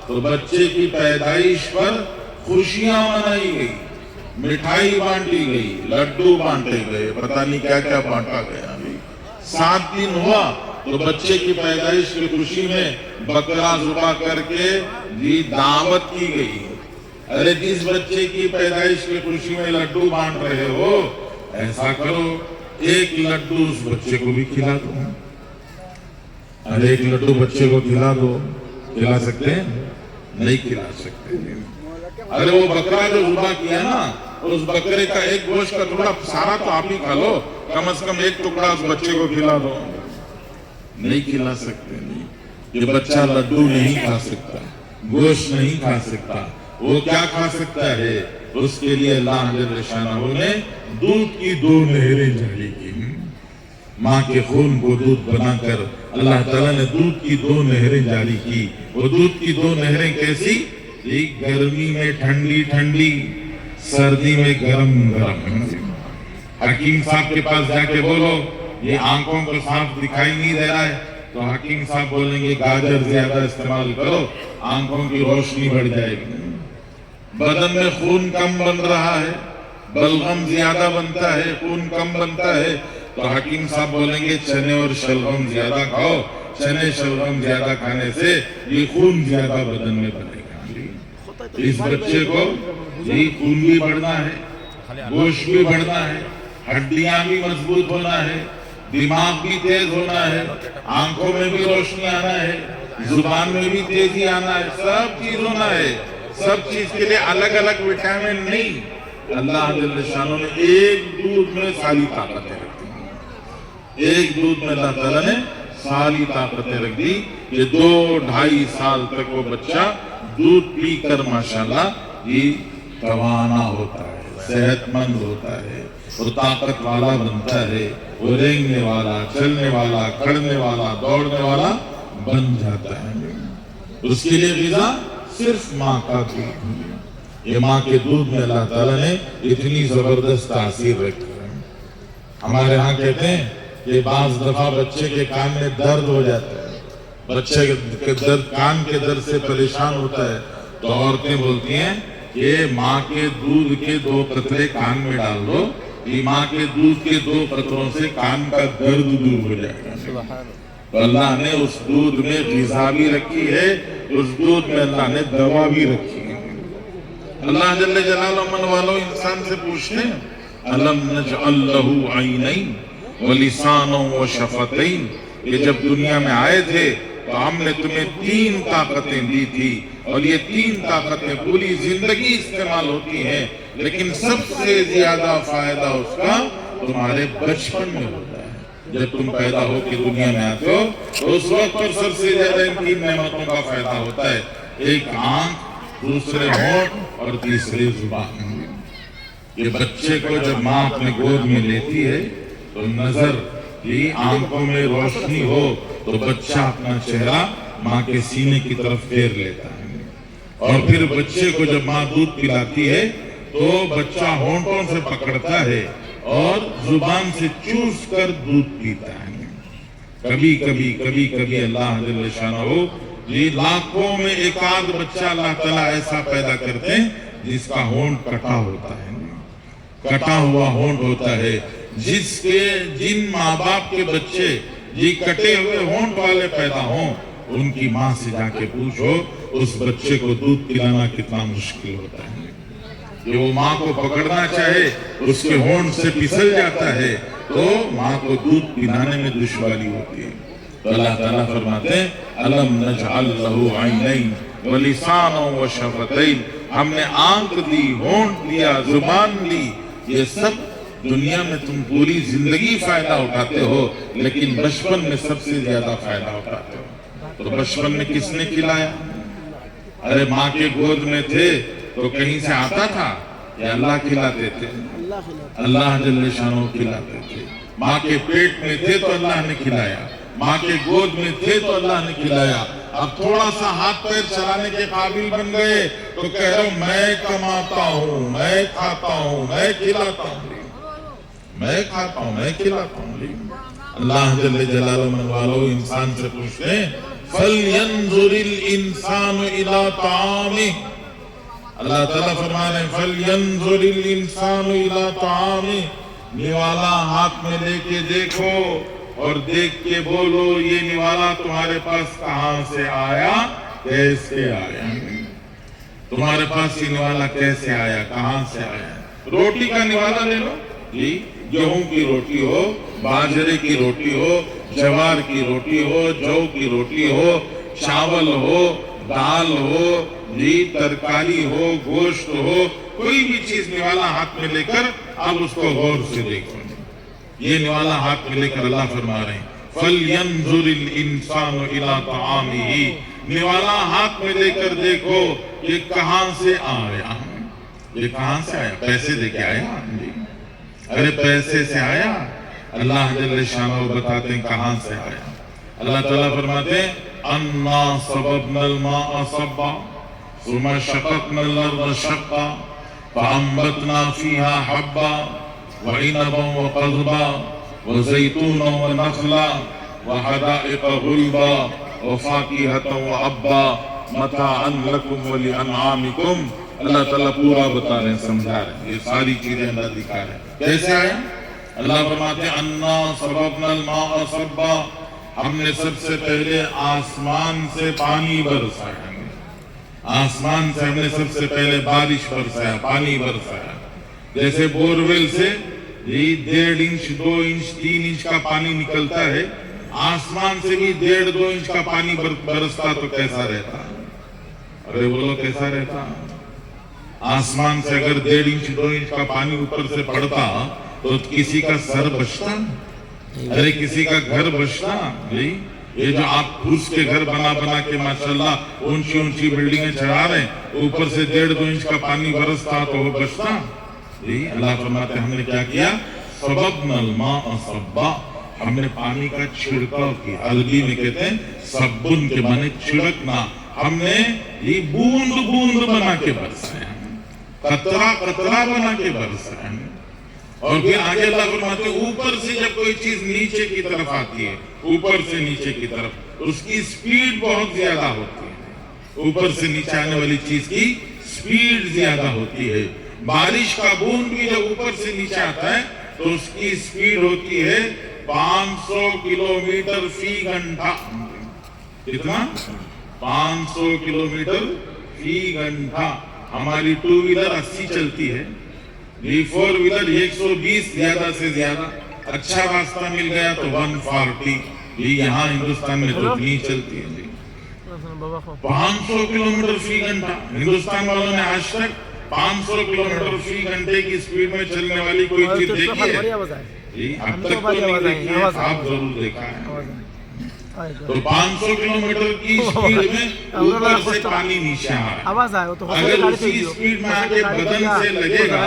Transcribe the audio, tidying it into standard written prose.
تو بچے کی پیدائش پر خوشیاں منائی گئی، مٹھائی بانٹی گئی، لڈو بانٹے گئے، پتہ نہیں کیا کیا بانٹا گیا۔ 7 دن ہوا تو بچے کی پیدائش کی خوشی میں بکرا ذبح کر کے دعوت کی گئی۔ ارے جس بچے کی پیدائش کی خوشی میں لڈو بانٹ رہے ہو، ایسا کرو ایک لڈو اس بچے کو بھی کھلا دو۔ ارے ایک لڈو بچے کو کھلا دو، کھلا سکتے ہیں؟ نہیں کھلا سکتے۔ ارے وہ بکرا جو ذبح کیا نا، اس بکرے کا ایک گوشت کا ٹکڑا سارا تو آپ ہی کھا لو، کم از کم ایک ٹکڑا اس بچے کو کھلا دو۔ نہیں کھلا سکتے۔ یہ بچہ لڈو نہیں کھا سکتا، گوشت نہیں کھا سکتا، وہ کیا کھا سکتا ہے؟ اس کے لیے اللہ جل شانہ نے دودھ کی 2 نہریں جاری کی۔ ماں کے خون کو دودھ بنا کر اللہ تعالیٰ نے دودھ کی 2 نہریں جاری کی۔ وہ دودھ کی 2 نہریں کیسی؟ گرمی میں ٹھنڈی ٹھنڈی، سردی میں گرم گرم۔ حکیم صاحب کے پاس جا کے بولو یہ آنکھوں کو صاف دکھائی نہیں دے رہا ہے، تو حکیم صاحب بولیں گے گاجر زیادہ استعمال کرو، آنکھوں کی روشنی بڑھ جائے گی۔ بدن میں خون کم بن رہا ہے، بلغم زیادہ بنتا ہے، خون کم بنتا ہے، تو حکیم صاحب بولیں گے چنے اور شلغم زیادہ کھاؤ، چنے شلغم زیادہ کھانے سے یہ خون زیادہ بدن میں بنے گا۔ اس بچے کو یہ خون بھی بڑھنا ہے، گوشت بھی بڑھنا ہے، ہڈیاں بھی مضبوط ہونا ہے، دماغ بھی تیز ہونا ہے، آنکھوں میں بھی روشنی آنا ہے، زبان میں بھی تیزی آنا ہے، سب چیز ہونا ہے۔ سب چیز کے لیے الگ الگ وٹامن نہیں، اللہ جل شانہ نے ایک دودھ میں ساری طاقتیں رکھ دی۔ ایک دودھ میں اللہ تعالیٰ نے ساری طاقتیں رکھ دی کہ 2-2.5 سال تک وہ بچہ دودھ پی کر ماشاءاللہ یہ توانا ہوتا ہے، صحت مند ہوتا ہے، وہ طاقت والا بنتا ہے، وہ رینگنے والا، چلنے والا، کھڑنے والا، دوڑنے والا بن جاتا ہے۔ اس کے لیے غذا صرف ماں کا دودھ۔ یہ ماں کے دودھ میں اللہ تعالیٰ نے اتنی زبردست تاثیر رکھی ہے۔ ہمارے ہاں کہتے ہیں کہ بعض دفعہ بچے کے کان میں درد ہو جاتا ہے، بچے کے درد، کان کے درد سے پریشان ہوتا ہے، تو عورتیں بولتی ہیں کہ ماں کے دودھ کے 2 قطرے کان میں ڈال دو، یہ ماں کے دودھ کے 2 قطروں سے کان کا درد دور ہو جائے گا۔ تو اللہ نے اس دودھ میں غذا بھی رکھی ہے، اس دودھ میں اللہ نے دوا بھی رکھی ہے۔ اللہ جل جلالہ من والو انسان سے پوچھتے ہیں الم نجعل لہ عینین ولسانا وشفتین، یہ جب دنیا میں آئے تھے تو ہم نے تمہیں 3 طاقتیں دی تھی، اور یہ 3 طاقتیں پوری زندگی استعمال ہوتی ہیں، لیکن سب سے زیادہ فائدہ اس کا تمہارے بچپن میں ہوتا ہے۔ جب تم پیدا ہو کے دنیا میں آتے ہو تو اس وقت پر سب سے زیادہ ان 3 نعمتوں کا فائدہ ہوتا ہے، ایک آنکھ، دوسرے ہونٹ اور تیسرے زبان۔ یہ بچے کو جب ماں اپنے گود میں لیتی ہے تو نظر کی آنکھوں میں روشنی ہو تو بچہ اپنا چہرہ ماں کے سینے کی طرف پھیر لیتا ہے، اور پھر بچے کو جب ماں دودھ پلاتی ہے تو بچہ ہونٹوں سے پکڑتا ہے اور زبان سے چوس کر دودھ پیتا ہے۔ کبھی کبھی اللہ جل شانہ یہ لاکھوں میں ایک آدھ بچہ اللہ تعالیٰ ایسا پیدا کرتے ہیں جس کا ہونٹ کٹا ہوتا ہے، کٹا ہوا ہونٹ ہوتا ہے۔ جن ماں باپ کے بچے یہ کٹے ہوئے ہونٹ والے پیدا ہوں، ان کی ماں سے جا کے پوچھو اس بچے کو دودھ پلانا کتنا مشکل ہوتا ہے۔ کہ وہ ماں کو پکڑنا چاہے اس کے ہونٹ سے پھسل جاتا ہے تو ماں کو دودھ پلانے میں دشواری ہوتی ہے۔ تو اللہ تعالیٰ فرماتے ہیں الم نجعل لہ عینین ولسانا وشفتین، ہم نے آنکھ دی، ہونٹ دیا، زبان دی، یہ سب دنیا میں تم پوری زندگی فائدہ اٹھاتے ہو، لیکن بچپن میں سب سے زیادہ فائدہ اٹھاتے ہو۔ تو بچپن میں کس نے کھلایا؟ ارے ماں کے گود میں تھے تو کہیں سے آتا تھا یا اللہ کھلاتے تھے؟ اللہ جل شانہ کھلاتے تھے۔ ماں کے پیٹ میں تھے تو اللہ نے کھلایا، ماں کے گود میں تھے تو اللہ نے کھلایا۔ اب تھوڑا سا ہاتھ پیر چلانے کے قابل بن گئے تو کہہ رہا ہوں میں کماتا ہوں، میں کھاتا ہوں، میں کھلاتا ہوں، میں کھاتا ہوں، میں کھلاتا ہوں۔ اللہ جل جلالہ من والو انسان سے پوچھتے ہیں فَلْيَنْظُرِ الْإِنسَانُ إِلَىٰ طَعَامِهِ. اللہ تعالیٰ فرما رہے ہیں فَلْيَنْظُرِ الْإِنسَانُ إِلَىٰ طَعَامِهِ. نوالا ہاتھ میں لے کے دیکھو اور دیکھ کے بولو یہ نوالا تمہارے پاس کہاں سے آیا، کیسے آیا. تمہارے پاس یہ نوالا کیسے آیا، کہاں سے آیا. روٹی کا نوالا لے لو جی، گیہوں کی روٹی ہو، باجرے کی روٹی ہو، جوار کی روٹی ہو، جو کی روٹی ہو، چاول ہو، دال ہو جی، ترکاری ہو، گوشت ہو، کوئی بھی چیز نوالا ہاتھ میں لے کر اب اس کو غور سے دیکھو. یہ نوالا ہاتھ میں لے کر اللہ فرما رہے ہیں فَلْيَنْظُرِ الْإِنسَانُ إِلَىٰ طَعَامِهِ. نوالا ہاتھ میں لے کر دیکھو یہ کہاں سے آیا. یہ کہاں سے آیا؟ پیسے دے کے آیا جی؟ ارے پیسے سے آیا؟ اللہ جل شانہ بتاتے ہیں کہاں سے آیا. اللہ تعالیٰ فرماتے ہیں اَنَّا صَبَبْنَا الْمَاءَ صَبًّا ثُمَّ شَقَقْنَا الْأَرْضَ شَقًّا فَأَنبَتْنَا فِيهَا حَبًّا وعنبا وقضبا وزيتونا ونخلا وحدائق غلبا وفاكهة وعبا متاعا لكم ولأنعامكم. اللہ تعالیٰ پورا بتا رہے ہیں، سمجھا رہے ہیں، یہ ساری چیزیں اللہ دکھا رہے ہیں. کیسے آیا؟ اللہ فرماتے ہیں انا صببنا الماء صبا. ہم نے سب سے پہلے آسمان سے پانی برسایا. آسمان سے ہم نے سب سے پہلے بارش برسایا، پانی برسایا. جیسے بورویل سے 1.5 انچ 2 انچ 3 انچ کا پانی نکلتا ہے، آسمان سے بھی 1.5 2 انچ کا پانی برستا تو کیسا رہتا؟ ارے بولو کیسا رہتا؟ آسمان سے اگر 1.5 انچ 2 انچ کا پانی اوپر سے پڑتا تو کسی کا سر بچتا؟ ارے کسی کا گھر بچتا؟ یہ جو آپ پھوس کے گھر بنا بنا کے ماشاءاللہ اونچی اونچی بلڈنگیں چڑھا رہے ہیں، اوپر سے 1.5 2 انچ کا پانی برستا تو وہ بچتا؟ اللہ فرماتے ہیں ہم نے کیا کیا؟ صببنا الماء صبا. ہم نے پانی کا چھڑکاؤ کیا. عربی میں کہتے ہیں صبن کے معنی چھڑکنا. ہم نے یہ بوند بوند بنا کے برسایا، قطرہ قطرہ بنا کے برسایا. اور پھر آگے اللہ فرماتے ہیں اوپر سے جب کوئی چیز نیچے کی طرف آتی ہے، اوپر سے نیچے کی طرف، اس کی سپیڈ بہت زیادہ ہوتی ہے. اوپر سے نیچے آنے والی چیز کی سپیڈ زیادہ ہوتی ہے. بارش کا بوند بھی جب اوپر سے نیچے آتا ہے تو اس کی سپیڈ ہوتی ہے 500 کلومیٹر فی گھنٹہ. کتنا؟ 500 کلومیٹر فی گھنٹہ. ہماری 2 ویلر 80 چلتی ہے، 4 ویلر 120 زیادہ سے زیادہ. اچھا راستہ مل گیا تو 140. یہاں ہندوستان میں تو اتنی چلتی ہے 500 کلومیٹر فی گھنٹہ. ہندوستان والوں نے آج تک 500 کلومیٹر فی گھنٹے کی سپیڈ میں چلنے والی کوئی چیز دیکھی ہے؟ اب تک تو نہیں دیکھی ہے، آپ ضرور دیکھا ہے. تو 500 کلومیٹر کی سپیڈ میں اوپر سے پانی نیچے آ رہا ہے. اگر اسی سپیڈ میں آگے بدن سے لگے گا